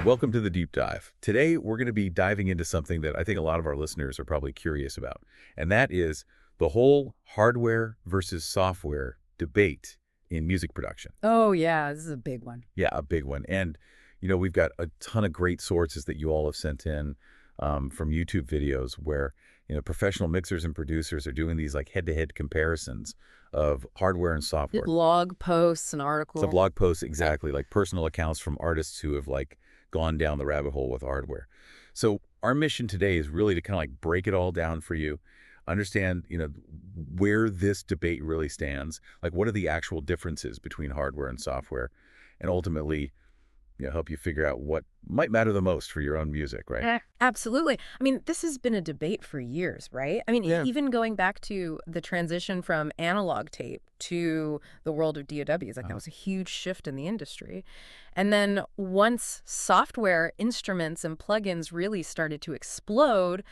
welcome to the deep dive. Today, we're going to be diving into something that I think a lot of our listeners are probably curious about, and that is the whole hardware versus software debate in music production. Oh, yeah, this is a big one. Yeah, a big one. And, we've got a ton of great sources that you all have sent in from YouTube videos where, professional mixers and producers are doing these like head-to-head comparisons of hardware and software. Blog posts and articles. So blog posts, exactly, like personal accounts from artists who have like gone down the rabbit hole with hardware. So our mission today is really to kind of like break it all down for you, understand, where this debate really stands, like what are the actual differences between hardware and software, and ultimately, help you figure out what might matter the most for your own music, right? Absolutely. I mean, this has been a debate for years, right? I mean, even going back to the transition from analog tape to the world of DAWs, like that was a huge shift in the industry. And then once software instruments and plugins really started to explode,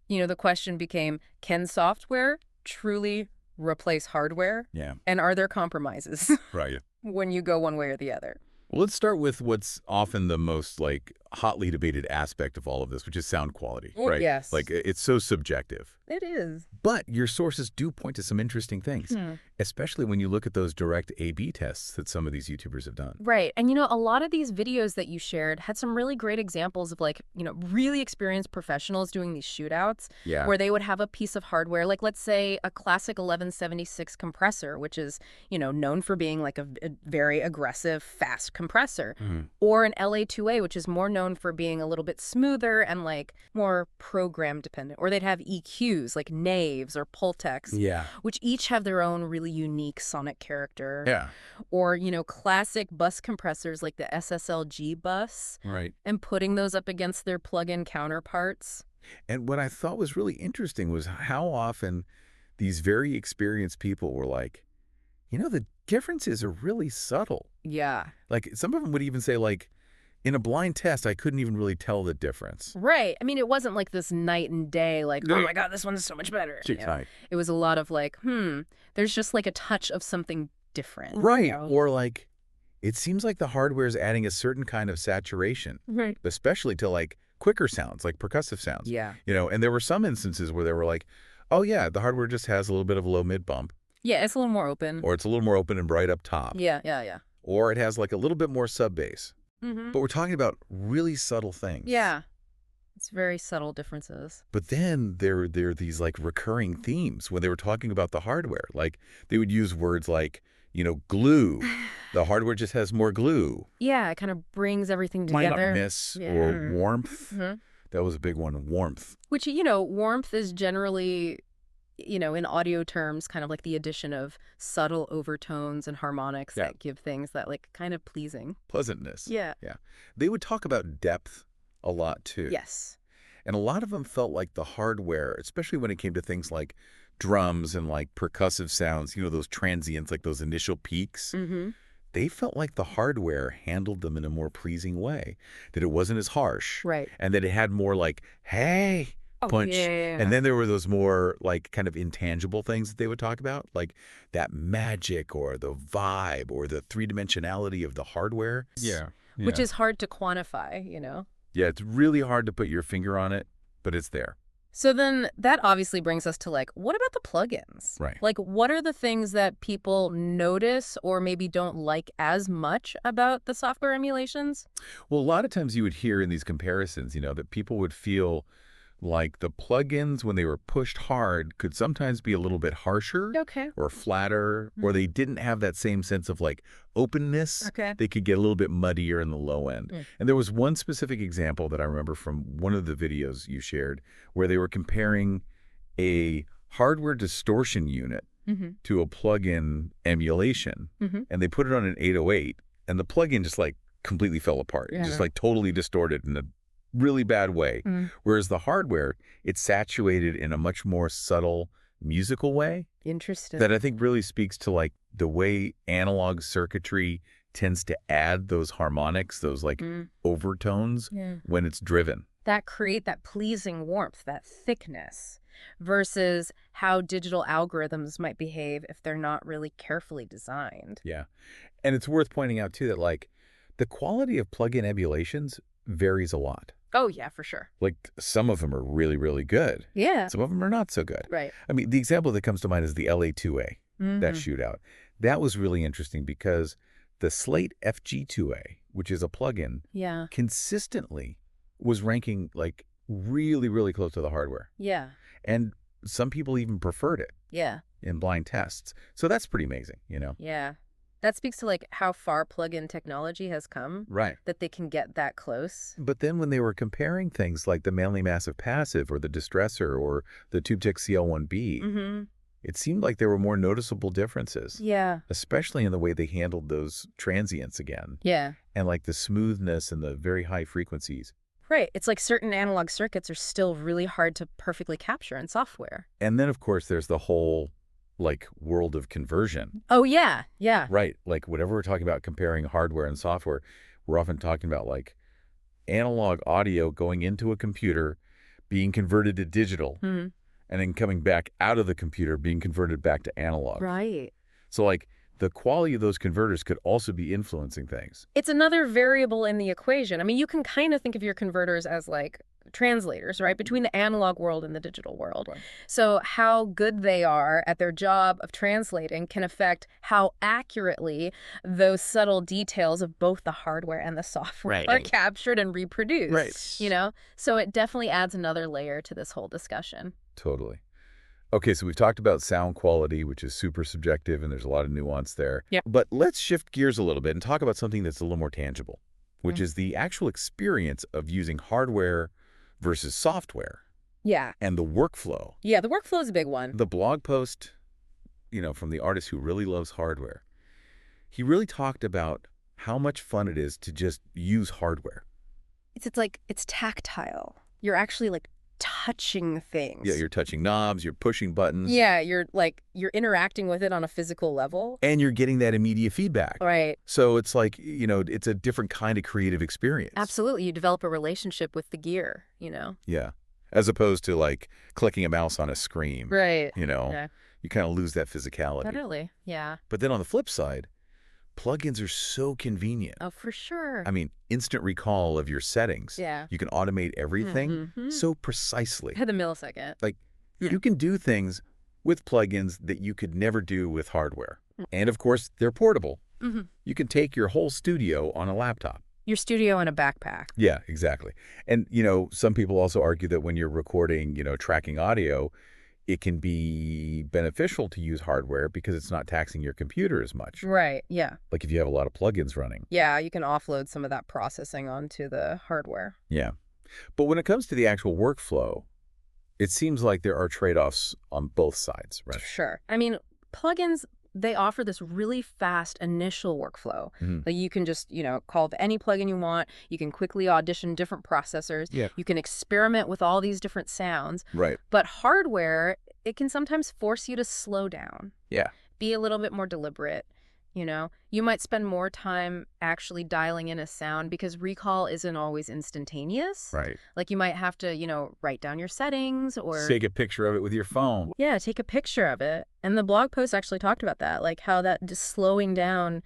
the question became, can software truly replace hardware? Yeah. And are there compromises Right. when you go one way or the other? Well, let's start with what's often the most like hotly debated aspect of all of this, which is sound quality, right? Yes. Like it's so subjective. It is. But your sources do point to some interesting things, especially when you look at those direct A/B tests that some of these YouTubers have done. Right. And, a lot of these videos that you shared had some really great examples of like, really experienced professionals doing these shootouts where they would have a piece of hardware, like let's say a classic 1176 compressor, which is, known for being like a very aggressive, fast compressor, or an LA2A, which is more known for being a little bit smoother and like more program dependent, or they'd have EQs like Naves or Pultecs, which each have their own really unique sonic character. Yeah. Or, classic bus compressors like the SSLG bus. Right. And putting those up against their plug-in counterparts. And what I thought was really interesting was how often these very experienced people were like, the differences are really subtle. Yeah. Like some of them would even say like, in a blind test, I couldn't even really tell the difference. Right. I mean, it wasn't like this night and day, like, oh my God, this one's so much better. It was a lot of like, there's just like a touch of something different. Right. Or like, it seems like the hardware is adding a certain kind of saturation, right, especially to like quicker sounds, like percussive sounds. Yeah. And there were some instances where they were like, oh yeah, the hardware just has a little bit of a low mid bump. Yeah, it's a little more open. Or it's a little more open and bright up top. Yeah. Or it has like a little bit more sub bass. But we're talking about really subtle things. Yeah. It's very subtle differences. But then there are these like recurring themes when they were talking about the hardware. Like they would use words like, glue. The hardware just has more glue. Yeah, it kind of brings everything together. Lightness or warmth. That was a big one, warmth. Which, warmth is generally, in audio terms, kind of like the addition of subtle overtones and harmonics that give things that like kind of pleasing. Pleasantness. Yeah. They would talk about depth a lot too. Yes. And a lot of them felt like the hardware, especially when it came to things like drums and like percussive sounds, those transients, like those initial peaks, they felt like the hardware handled them in a more pleasing way, that it wasn't as harsh. Right. And that it had more like, hey, punch. And then there were those more like kind of intangible things that they would talk about, like that magic or the vibe or the three-dimensionality of the hardware. Yeah. Which is hard to quantify, Yeah, it's really hard to put your finger on it, but it's there. So then that obviously brings us to like, what about the plugins? Right. Like, what are the things that people notice or maybe don't like as much about the software emulations? Well, a lot of times you would hear in these comparisons, that people would feel like the plugins, when they were pushed hard, could sometimes be a little bit harsher or flatter, or they didn't have that same sense of like openness. They could get a little bit muddier in the low end. And there was one specific example that I remember from one of the videos you shared where they were comparing a hardware distortion unit to a plugin emulation, and they put it on an 808, and the plugin just like completely fell apart, just like totally distorted in a really bad way. Whereas the hardware, it's saturated in a much more subtle musical way. Interesting. That I think really speaks to like the way analog circuitry tends to add those harmonics, those like overtones when it's driven. That create that pleasing warmth, that thickness, versus how digital algorithms might behave if they're not really carefully designed. Yeah. And it's worth pointing out too that like the quality of plug-in emulations varies a lot. Oh, yeah, for sure. Like, some of them are really, really good. Yeah. Some of them are not so good. Right. I mean, the example that comes to mind is the LA2A, that Mm-hmm. shootout. That was really interesting because the Slate FG2A, which is a plugin, Yeah. consistently was ranking, like, really, really close to the hardware. Yeah. And some people even preferred it. Yeah. In blind tests. So that's pretty amazing, you know? Yeah. That speaks to like how far plug-in technology has come. Right. That they can get that close. But then when they were comparing things like the Manley Massive Passive or the Distressor or the TubeTech CL1B, it seemed like there were more noticeable differences. Yeah. Especially in the way they handled those transients again. Yeah. And like the smoothness and the very high frequencies. Right. It's like certain analog circuits are still really hard to perfectly capture in software. And then, of course, there's the whole like world of conversion. Oh, yeah. Yeah. Right. Like whenever we're talking about comparing hardware and software, we're often talking about like analog audio going into a computer, being converted to digital, and then coming back out of the computer, being converted back to analog. Right. So like the quality of those converters could also be influencing things. It's another variable in the equation. I mean, you can kind of think of your converters as like translators, right, between the analog world and the digital world. Right. So how good they are at their job of translating can affect how accurately those subtle details of both the hardware and the software are captured and reproduced. Right. You know? So it definitely adds another layer to this whole discussion. Totally. Okay, so we've talked about sound quality, which is super subjective, and there's a lot of nuance there. Yeah. But let's shift gears a little bit and talk about something that's a little more tangible, which is the actual experience of using hardware versus software. Yeah. And the workflow. Yeah, the workflow is a big one. The blog post, from the artist who really loves hardware, he really talked about how much fun it is to just use hardware. It's like, it's tactile. You're actually like touching things. Yeah, you're touching knobs, you're pushing buttons. Yeah, you're interacting with it on a physical level. And you're getting that immediate feedback. Right. So it's like, it's a different kind of creative experience. Absolutely. You develop a relationship with the gear, Yeah. As opposed to like clicking a mouse on a screen. Right. Yeah. You kind of lose that physicality. Totally. Yeah. But then on the flip side, plugins are so convenient. Oh, for sure. I mean, instant recall of your settings. Yeah. You can automate everything so precisely. At the millisecond. Like, you can do things with plugins that you could never do with hardware. And of course, they're portable. You can take your whole studio on a laptop. Your studio in a backpack. Yeah, exactly. And, some people also argue that when you're recording, tracking audio, it can be beneficial to use hardware because it's not taxing your computer as much. Right, yeah. Like if you have a lot of plugins running. Yeah, you can offload some of that processing onto the hardware. Yeah. But when it comes to the actual workflow, it seems like there are trade-offs on both sides, right? Sure. I mean, plugins, they offer this really fast initial workflow. Like you can just, call up any plugin you want. You can quickly audition different processors. Yeah. You can experiment with all these different sounds. Right. But hardware, it can sometimes force you to slow down. Yeah. Be a little bit more deliberate. You might spend more time actually dialing in a sound because recall isn't always instantaneous. Right. Like you might have to, write down your settings or take a picture of it with your phone. Yeah, take a picture of it. And the blog post actually talked about that, like how that just slowing down,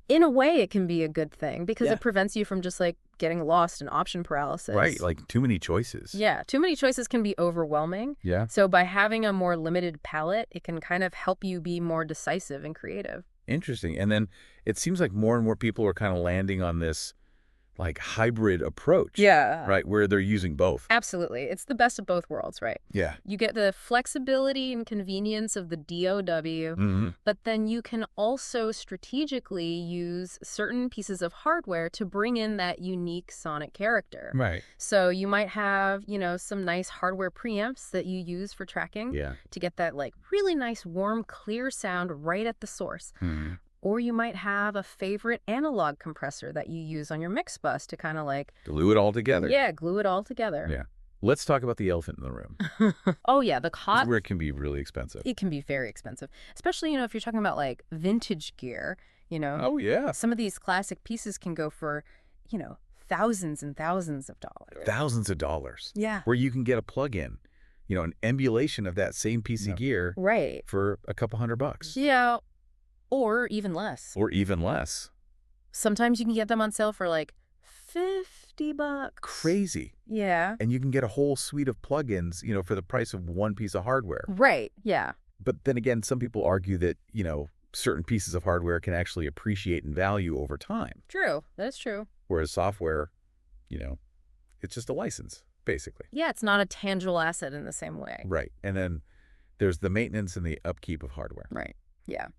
in a way, it can be a good thing because it prevents you from just like getting lost in option paralysis. Right, like too many choices. Yeah, too many choices can be overwhelming. Yeah. So by having a more limited palette, it can kind of help you be more decisive and creative. Interesting. And then it seems like more and more people are kind of landing on this like hybrid approach. Yeah. Right, where they're using both. Absolutely. It's the best of both worlds, right? Yeah. You get the flexibility and convenience of the DOW, but then you can also strategically use certain pieces of hardware to bring in that unique sonic character. Right. So you might have, some nice hardware preamps that you use for tracking to get that like really nice, warm, clear sound right at the source. Or you might have a favorite analog compressor that you use on your mix bus to kind of like... glue it all together. Yeah, glue it all together. Yeah. Let's talk about the elephant in the room. Oh, yeah, the cot... where it can be really expensive. It can be very expensive. Especially, if you're talking about like vintage gear, Oh, yeah. Some of these classic pieces can go for, thousands and thousands of dollars. Thousands of dollars. Yeah. Where you can get a plug-in, an emulation of that same piece of gear. Right. For a couple $100. Yeah. Or even less. Or even less. Sometimes you can get them on sale for like $50 $50. Crazy. Yeah. And you can get a whole suite of plugins, for the price of one piece of hardware. Right, yeah. But then again, some people argue that, certain pieces of hardware can actually appreciate in value over time. True, that is true. Whereas software, it's just a license, basically. Yeah, it's not a tangible asset in the same way. Right. And then there's the maintenance and the upkeep of hardware. Right, yeah.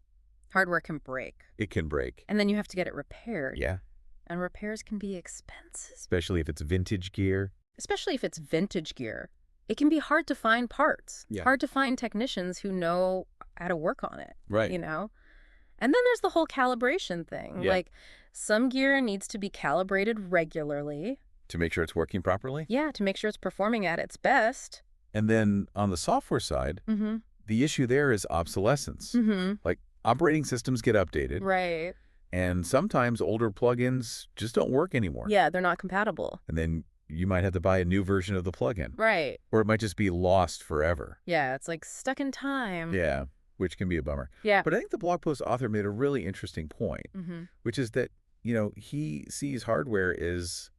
Hardware can break. It can break. And then you have to get it repaired. Yeah. And repairs can be expensive. Especially if it's vintage gear. Especially if it's vintage gear. It can be hard to find parts. Yeah. Hard to find technicians who know how to work on it. Right. And then there's the whole calibration thing. Yeah. Like, some gear needs to be calibrated regularly. To make sure it's working properly? Yeah, to make sure it's performing at its best. And then on the software side, the issue there is obsolescence. Like, operating systems get updated. Right. And sometimes older plugins just don't work anymore. Yeah, they're not compatible. And then you might have to buy a new version of the plugin. Right. Or it might just be lost forever. Yeah, it's like stuck in time. Yeah, which can be a bummer. Yeah. But I think the blog post author made a really interesting point, which is that, he sees hardware as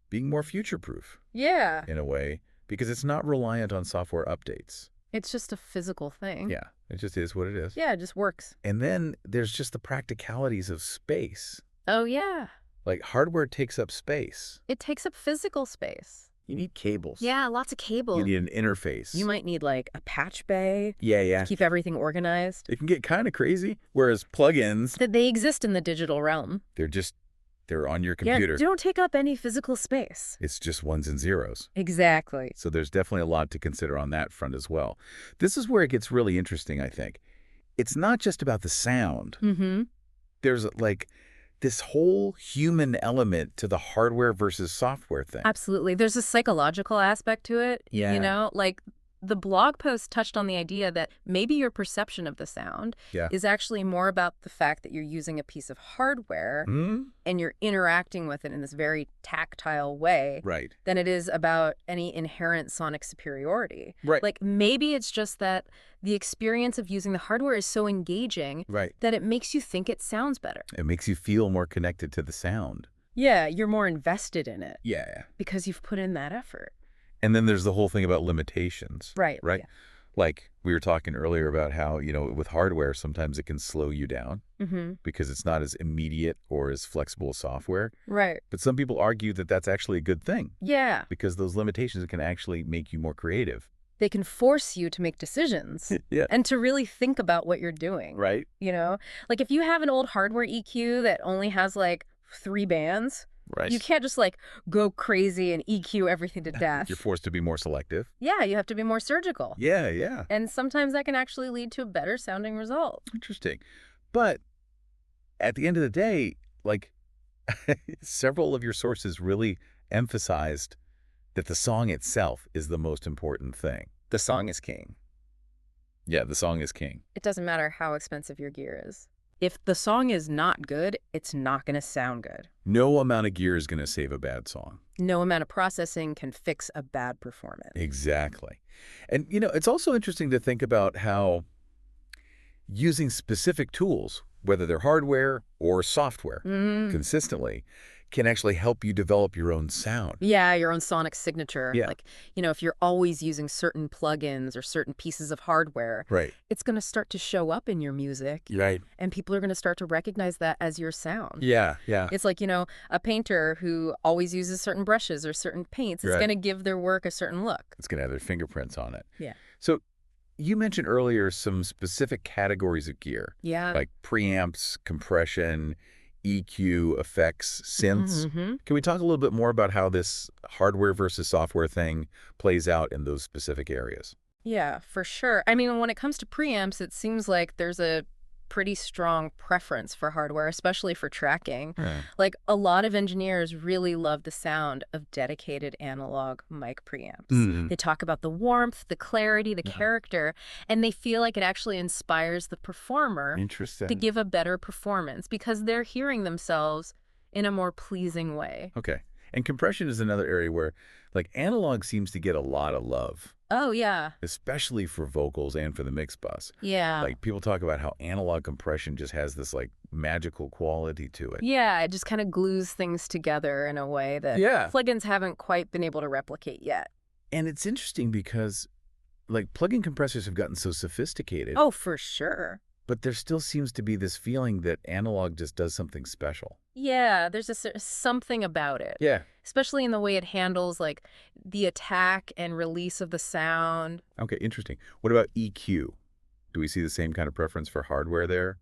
being more future-proof. Yeah. In a way, because it's not reliant on software updates. It's just a physical thing. Yeah, it just is what it is. Yeah, it just works. And then there's just the practicalities of space. Oh, yeah. Like, hardware takes up space. It takes up physical space. You need cables. Yeah, lots of cables. You need an interface. You might need, like, a patch bay. Yeah. To keep everything organized. It can get kind of crazy, whereas plugins... They exist in the digital realm. They're on your computer. Yeah, they don't take up any physical space. It's just ones and zeros. Exactly. So there's definitely a lot to consider on that front as well. This is where it gets really interesting, I think. It's not just about the sound. There's, like, this whole human element to the hardware versus software thing. Absolutely. There's a psychological aspect to it. Yeah. Like, the blog post touched on the idea that maybe your perception of the sound is actually more about the fact that you're using a piece of hardware and you're interacting with it in this very tactile way than it is about any inherent sonic superiority. Right. Like, maybe it's just that the experience of using the hardware is so engaging that it makes you think it sounds better. It makes you feel more connected to the sound. Yeah, you're more invested in it. Yeah. Because you've put in that effort. And then there's the whole thing about limitations. Right. Yeah. Like we were talking earlier about how, with hardware, sometimes it can slow you down because it's not as immediate or as flexible as software. Right. But some people argue that that's actually a good thing. Yeah. Because those limitations can actually make you more creative. They can force you to make decisions and to really think about what you're doing. Right. Like, if you have an old hardware EQ that only has like 3 bands, you can't just like go crazy and EQ everything to death. You're forced to be more selective. Yeah, you have to be more surgical. Yeah. And sometimes that can actually lead to a better sounding result. Interesting. But at the end of the day, like, several of your sources really emphasized that the song itself is the most important thing. The song is king. Yeah, the song is king. It doesn't matter how expensive your gear is. If the song is not good, it's not going to sound good. No amount of gear is going to save a bad song. No amount of processing can fix a bad performance. Exactly. And, it's also interesting to think about how using specific tools, whether they're hardware or software, consistently, can actually help you develop your own sound. Yeah, your own sonic signature. Yeah. Like, if you're always using certain plugins or certain pieces of hardware, it's going to start to show up in your music. Right. And people are going to start to recognize that as your sound. Yeah. It's like, a painter who always uses certain brushes or certain paints. It's going to give their work a certain look. It's going to have their fingerprints on it. Yeah. So you mentioned earlier some specific categories of gear. Yeah. Like preamps, compression, EQ, effects, synths. Can we talk a little bit more about how this hardware versus software thing plays out in those specific areas? Yeah, for sure. I mean, when it comes to preamps, it seems like there's a pretty strong preference for hardware, especially for tracking. Like, a lot of engineers really love the sound of dedicated analog mic preamps. They talk about the warmth, the clarity, the character, and they feel like it actually inspires the performer to give a better performance because they're hearing themselves in a more pleasing way. Okay. And compression is another area where, like, analog seems to get a lot of love. Oh, yeah. especially for vocals and for the mix bus. Yeah. Like, people talk about how analog compression just has this, like, magical quality to it. Yeah, it just kind of glues things together in a way that plugins haven't quite been able to replicate yet. And it's interesting because, like, plug-in compressors have gotten so sophisticated. Oh, for sure. But there still seems to be this feeling that analog just does something special. Yeah, there's something about it. Yeah. Especially in the way it handles, like, the attack and release of the sound. Okay, interesting. What about EQ? Do we see the same kind of preference for hardware there?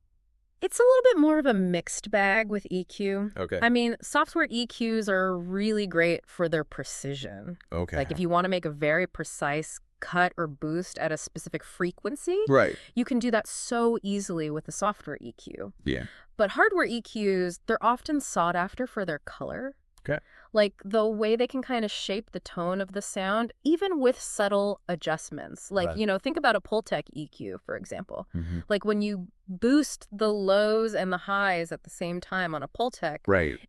It's a little bit more of a mixed bag with EQ. Okay. I mean, software EQs are really great for their precision. Okay. Like, if you want to make a very precise cut or boost at a specific frequency, right, you can do that so easily with the software EQ. Yeah. But hardware EQs, they're often sought after for their color. Okay. Like the way they can kind of shape the tone of the sound, even with subtle adjustments. Like, think about a Pultec EQ, for example. Like when you boost the lows and the highs at the same time on a Pultec,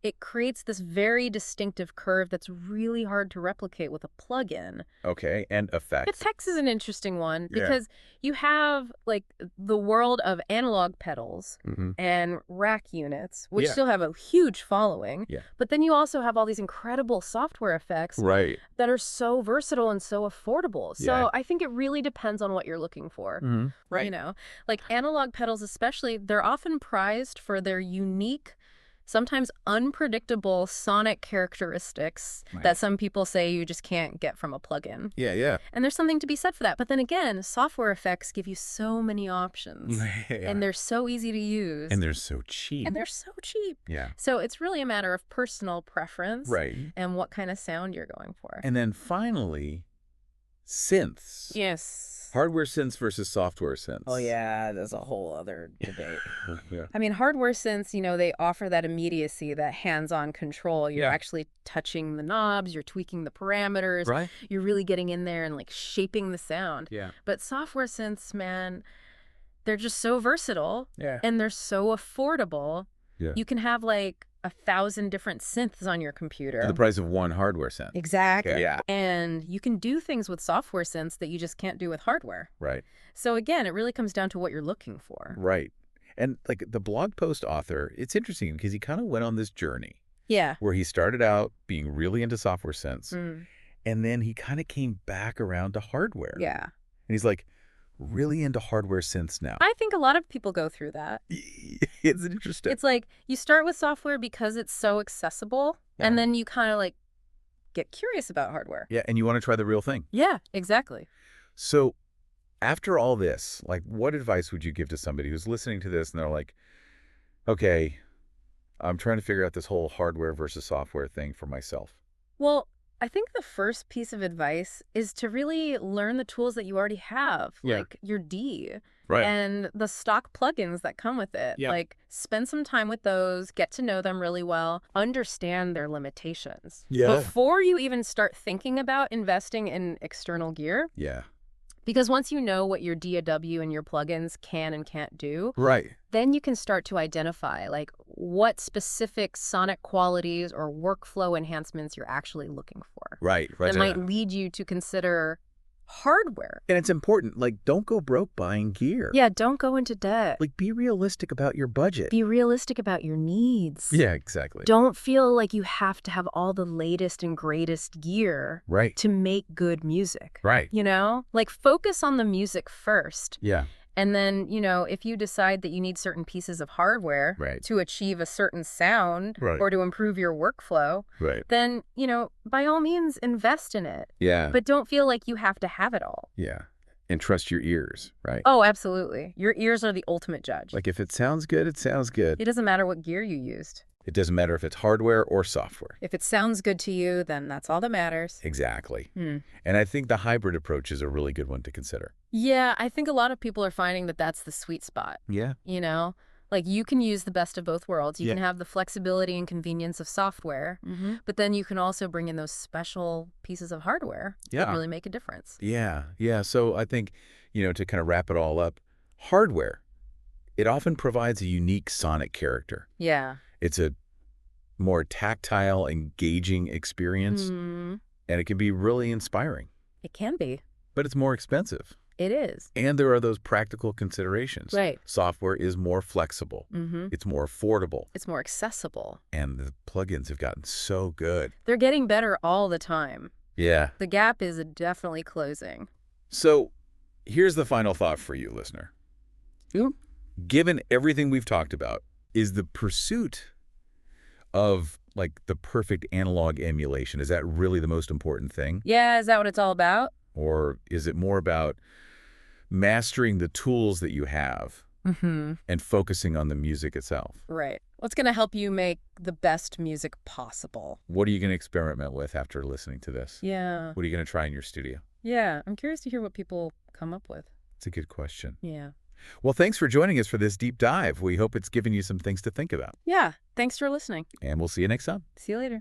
it creates this very distinctive curve that's really hard to replicate with a plug-in. Okay, and effects. Effects is an interesting one because you have like the world of analog pedals and rack units, which still have a huge following. But then you also have all these incredible software effects that are so versatile and so affordable. So I think it really depends on what you're looking for. Right. Like analog pedals especially, they're often prized for their unique, sometimes unpredictable sonic characteristics that some people say you just can't get from a plugin. Yeah. And there's something to be said for that. But then again, software effects give you so many options. And they're so easy to use. And they're so cheap. Yeah. So it's really a matter of personal preference and what kind of sound you're going for. And then finally, synths. Yes. Hardware synths versus software synths. Oh, yeah, that's a whole other debate. I mean, hardware synths, they offer that immediacy, that hands-on control. You're actually touching the knobs, you're tweaking the parameters. You're really getting in there and, like, shaping the sound. But software synths, man, they're just so versatile. And they're so affordable. You can have, like, 1,000 different synths on your computer. For the price of one hardware synth. Exactly. And you can do things with software synths that you just can't do with hardware. So again, it really comes down to what you're looking for. And like the blog post author, it's interesting because he kind of went on this journey. Yeah. Where he started out being really into software synths. And then he kind of came back around to hardware. Yeah. And he's like, really into hardware synths now. I think a lot of people go through that. It's interesting. It's like you start with software because it's so accessible, and then you kind of like get curious about hardware. Yeah, and you want to try the real thing. Yeah, exactly. So after all this, like, what advice would you give to somebody who's listening to this and they're like, okay, I'm trying to figure out this whole hardware versus software thing for myself? Well, I think the first piece of advice is to really learn the tools that you already have, like your D and the stock plugins that come with it. Like, spend some time with those, get to know them really well, understand their limitations. Before you even start thinking about investing in external gear. Because once you know what your DAW and your plugins can and can't do, then you can start to identify like what specific sonic qualities or workflow enhancements you're actually looking for. That might lead you to consider hardware. And it's important, like, don't go broke buying gear. Yeah, don't go into debt. Like, be realistic about your budget. Be realistic about your needs. Yeah, exactly. Don't feel like you have to have all the latest and greatest gear to make good music. Like, focus on the music first. And then, if you decide that you need certain pieces of hardware to achieve a certain sound or to improve your workflow, then, by all means, invest in it. But don't feel like you have to have it all. And trust your ears, Oh, absolutely. Your ears are the ultimate judge. Like, if it sounds good, it sounds good. It doesn't matter what gear you used. It doesn't matter if it's hardware or software. If it sounds good to you, then that's all that matters. Exactly. And I think the hybrid approach is a really good one to consider. Yeah, I think a lot of people are finding that that's the sweet spot. Like, you can use the best of both worlds. You can have the flexibility and convenience of software, but then you can also bring in those special pieces of hardware that really make a difference. So I think, to kind of wrap it all up, hardware, it often provides a unique sonic character. It's a more tactile, engaging experience, and it can be really inspiring. It can be. But it's more expensive. It is. And there are those practical considerations. Right. Software is more flexible. It's more affordable. It's more accessible. And the plugins have gotten so good. They're getting better all the time. Yeah. The gap is definitely closing. So here's the final thought for you, listener. Given everything we've talked about, is the pursuit of like the perfect analog emulation, is that really the most important thing? Yeah, is that what it's all about? Or is it more about mastering the tools that you have and focusing on the music itself? Right. What's going to help you make the best music possible? What are you going to experiment with after listening to this? Yeah. What are you going to try in your studio? Yeah, I'm curious to hear what people come up with. It's a good question. Yeah. Well, thanks for joining us for this deep dive. We hope it's given you some things to think about. Yeah. Thanks for listening. And we'll see you next time. See you later.